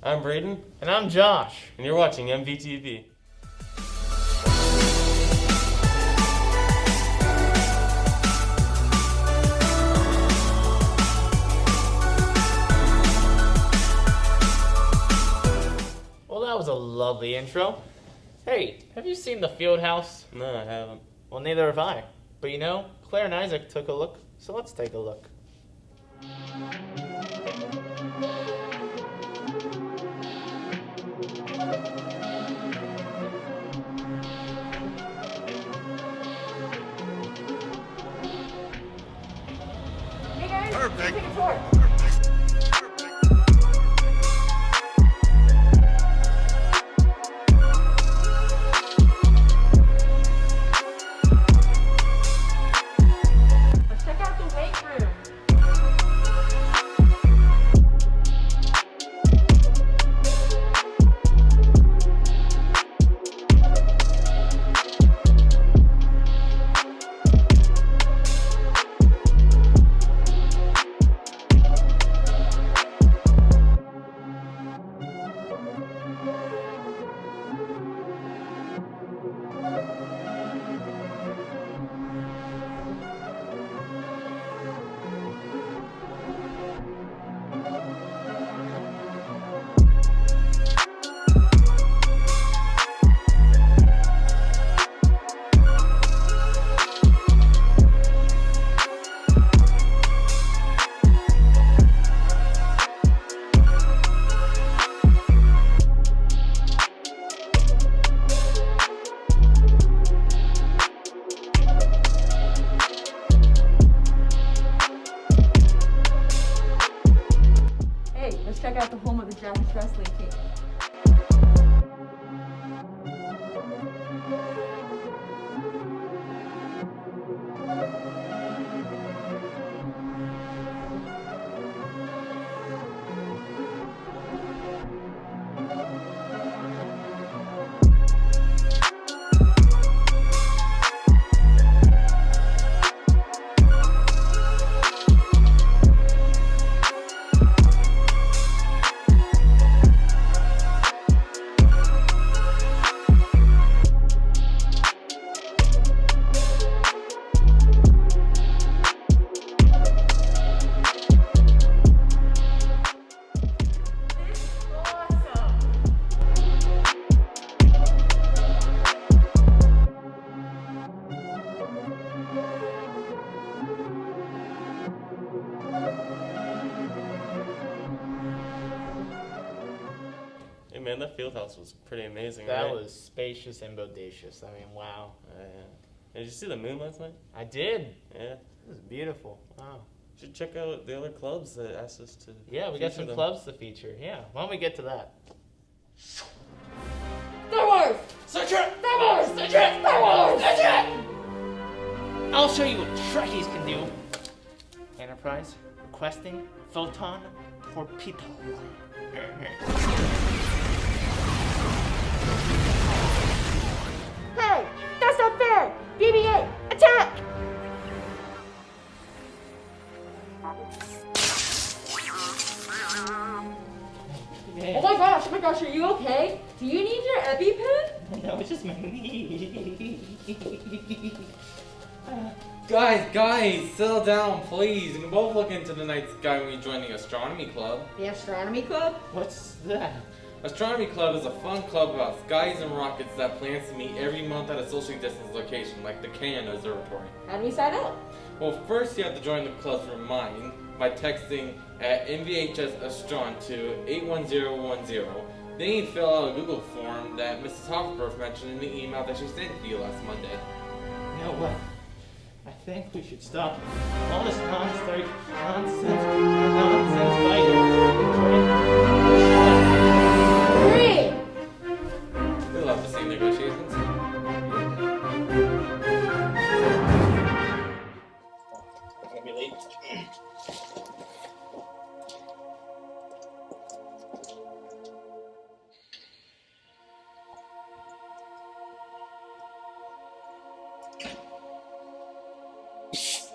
I'm Braden. And I'm Josh. And you're watching Mvtv. Well, that was a lovely intro. Hey, have you seen the field house? No, I haven't. Well, neither have I. But you know, Claire and Isaac took a look, so let's take a look. Hey guys, Perfect. take a tour. Let's check out the weight room. Hey, let's check out the home of the Japanese wrestling team. This is awesome. Hey man, that field house was pretty amazing, That right? was spacious and bodacious. I mean, wow. Yeah. Did you see the moon last night? I did. Yeah. It was beautiful. Wow. You should check out the other clubs that asked us to. Yeah, we got feature some them. clubs to feature. Yeah, why don't we get to that? Star Wars! Search it! Star Wars! Search it! Star Wars! Search it! I'll show you what Trekkies can do. Enterprise, requesting photon torpedo. Hey, that's not fair! BB-8, attack! Oh my gosh, are you okay? Do you need your EpiPen? No, it's just my knee. Guys, settle down, please. We can both look into the night sky when we join the Astronomy Club. The Astronomy Club? What's that? Astronomy Club is a fun club about skies and rockets that plans to meet every month at a socially distanced location, like the Canyon Observatory. How do we sign up? Well, first you have to join the club through mine by texting at MVHS Astron to 81010. Then you fill out a Google form that Mrs. Hofsburg mentioned in the email that she sent to you last Monday. You know what? I think we should stop all this nonsense fighting. Three! We love to see negotiations. Gonna be late.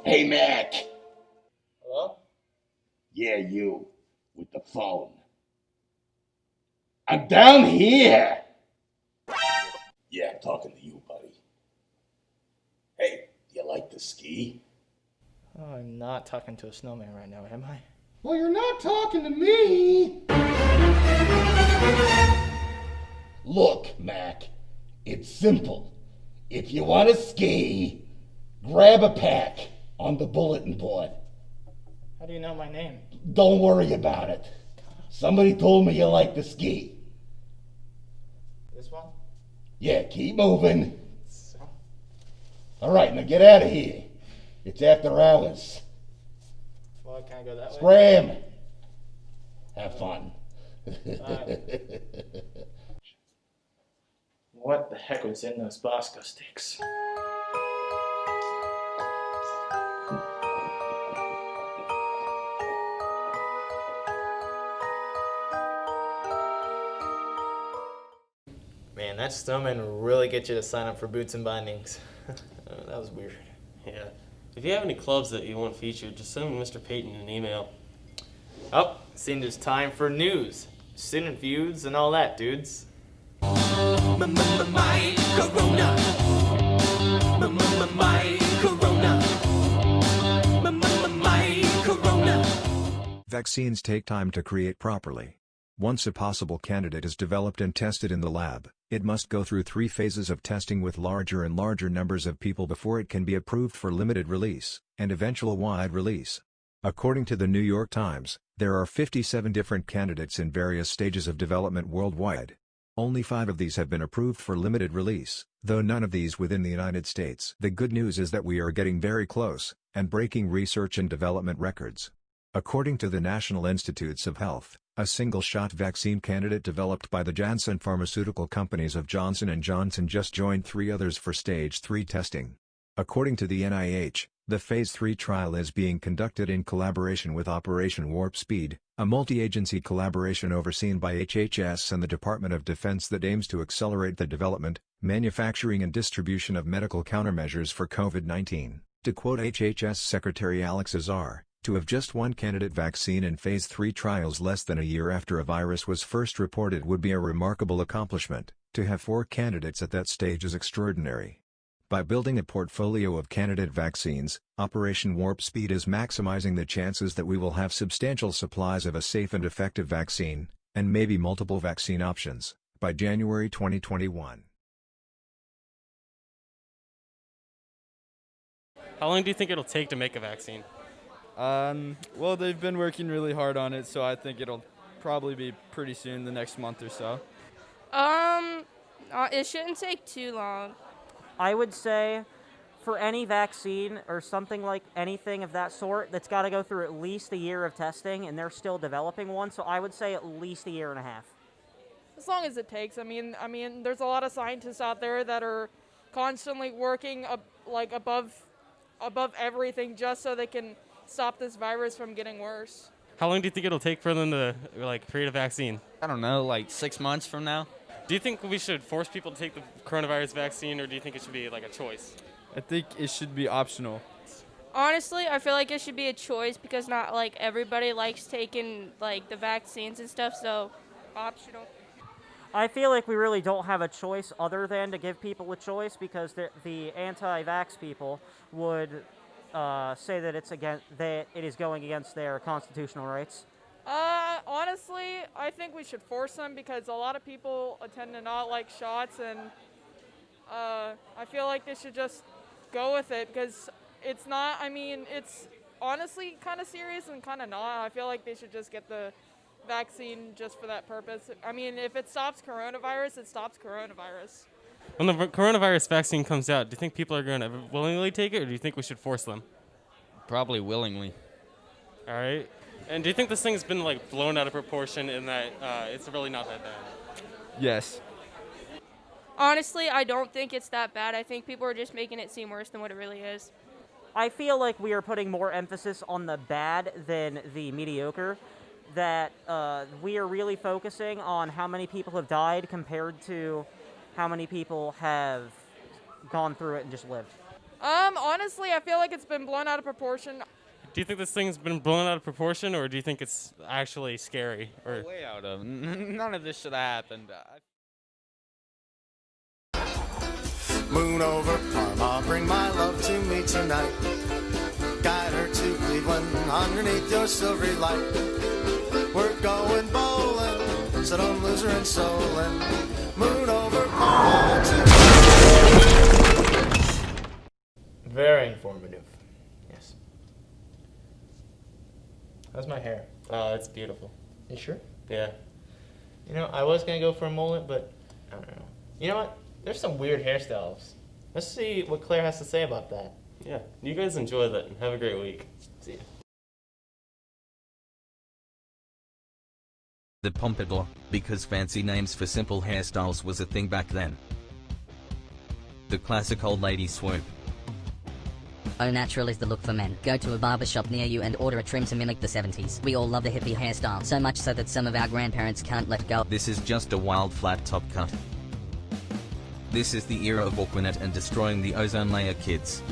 Hey, Mac. Hello? Yeah, you. With the phone. I'm down here. Yeah, I'm talking to you, buddy. Hey, do you like to ski? Oh, I'm not talking to a snowman right now, am I? Well, you're not talking to me. Look, Mac, it's simple. If you want to ski, grab a pack on the bulletin board. How do you know my name? Don't worry about it. Somebody told me you like to ski. This one? Yeah, keep moving. So? All right, now get out of here. It's after hours. Well, can I go that way? Scram. Have fun. What the heck was in those Bosco sticks? Man, that snowman will really get you to sign up for Boots and Bindings. That was weird. Yeah. If you have any clubs that you want featured, just send Mr. Payton an email. Oh, seems it's time for news, student views, and all that, dudes. My Corona. My Corona. My Corona. Vaccines take time to create properly. Once a possible candidate is developed and tested in the lab, it must go through 3 phases of testing with larger and larger numbers of people before it can be approved for limited release, and eventual wide release. According to the New York Times, there are 57 different candidates in various stages of development worldwide. Only 5 of these have been approved for limited release, though none of these within the United States. The good news is that we are getting very close, and breaking research and development records. According to the National Institutes of Health, a single-shot vaccine candidate developed by the Janssen pharmaceutical companies of Johnson & Johnson just joined 3 others for Stage 3 testing. According to the NIH, the Phase 3 trial is being conducted in collaboration with Operation Warp Speed, a multi-agency collaboration overseen by HHS and the Department of Defense that aims to accelerate the development, manufacturing and distribution of medical countermeasures for COVID-19. To quote HHS Secretary Alex Azar, to have just one candidate vaccine in Phase 3 trials less than a year after a virus was first reported would be a remarkable accomplishment. To have 4 candidates at that stage is extraordinary. By building a portfolio of candidate vaccines, Operation Warp Speed is maximizing the chances that we will have substantial supplies of a safe and effective vaccine, and maybe multiple vaccine options, by January 2021. How long do you think it'll take to make a vaccine? Well, they've been working really hard on it, so I think it'll probably be pretty soon, the next month or so. It shouldn't take too long. I would say for any vaccine or something like anything of that sort, that's got to go through at least a year of testing, and they're still developing one, so I would say at least a year and a half. As long as it takes. I mean, there's a lot of scientists out there that are constantly working above everything just so they can stop this virus from getting worse. How long do you think it'll take for them to create a vaccine? I don't know, like 6 months from now. Do you think we should force people to take the coronavirus vaccine, or do you think it should be like a choice? I think it should be optional. Honestly, I feel like it should be a choice because not like everybody likes taking like the vaccines and stuff, so optional. I feel like we really don't have a choice other than to give people a choice, because the anti-vax people would say that it is going against their constitutional rights. Honestly, I think we should force them because a lot of people tend to not like shots, and I feel like they should just go with it because it's not, it's honestly kind of serious and kind of not. I feel like they should just get the vaccine just for that purpose. If it stops coronavirus, it stops coronavirus. When the coronavirus vaccine comes out, do you think people are going to willingly take it, or do you think we should force them? Probably willingly. All right. And do you think this thing's been blown out of proportion in that it's really not that bad? Yes. Honestly, I don't think it's that bad. I think people are just making it seem worse than what it really is. I feel like we are putting more emphasis on the bad than the mediocre, that we are really focusing on how many people have died compared to how many people have gone through it and just lived. Honestly, I feel like it's been blown out of proportion. Do you think this thing's been blown out of proportion, or do you think it's actually scary? Or Way out of. None of this should have happened. Moon over Parma, bring my love to me tonight. Guide her to Cleveland underneath your silvery light. We're going bowling, so don't lose her in Solon. Moon over Parma tonight. Very informative. Yes. How's my hair? it's beautiful. You sure? Yeah. You know, I was gonna go for a mullet, but I don't know. You know what? There's some weird hairstyles. Let's see what Claire has to say about that. Yeah. You guys enjoy that and have a great week. See ya. The pompadour, because fancy names for simple hairstyles was a thing back then. The classic old lady swoop. Au natural is the look for men. Go to a barbershop near you and order a trim to mimic the 70s. We all love the hippie hairstyle, so much so that some of our grandparents can't let go. This is just a wild flat top cut. This is the era of Aquanet and destroying the ozone layer, kids.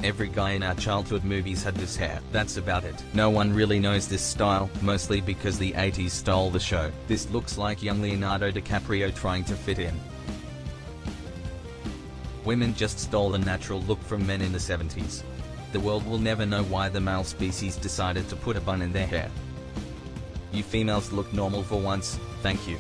Every guy in our childhood movies had this hair. That's about it. No one really knows this style, mostly because the 80s stole the show. This looks like young Leonardo DiCaprio trying to fit in. Women just stole the natural look from men in the 70s. The world will never know why the male species decided to put a bun in their hair. You females look normal for once, thank you.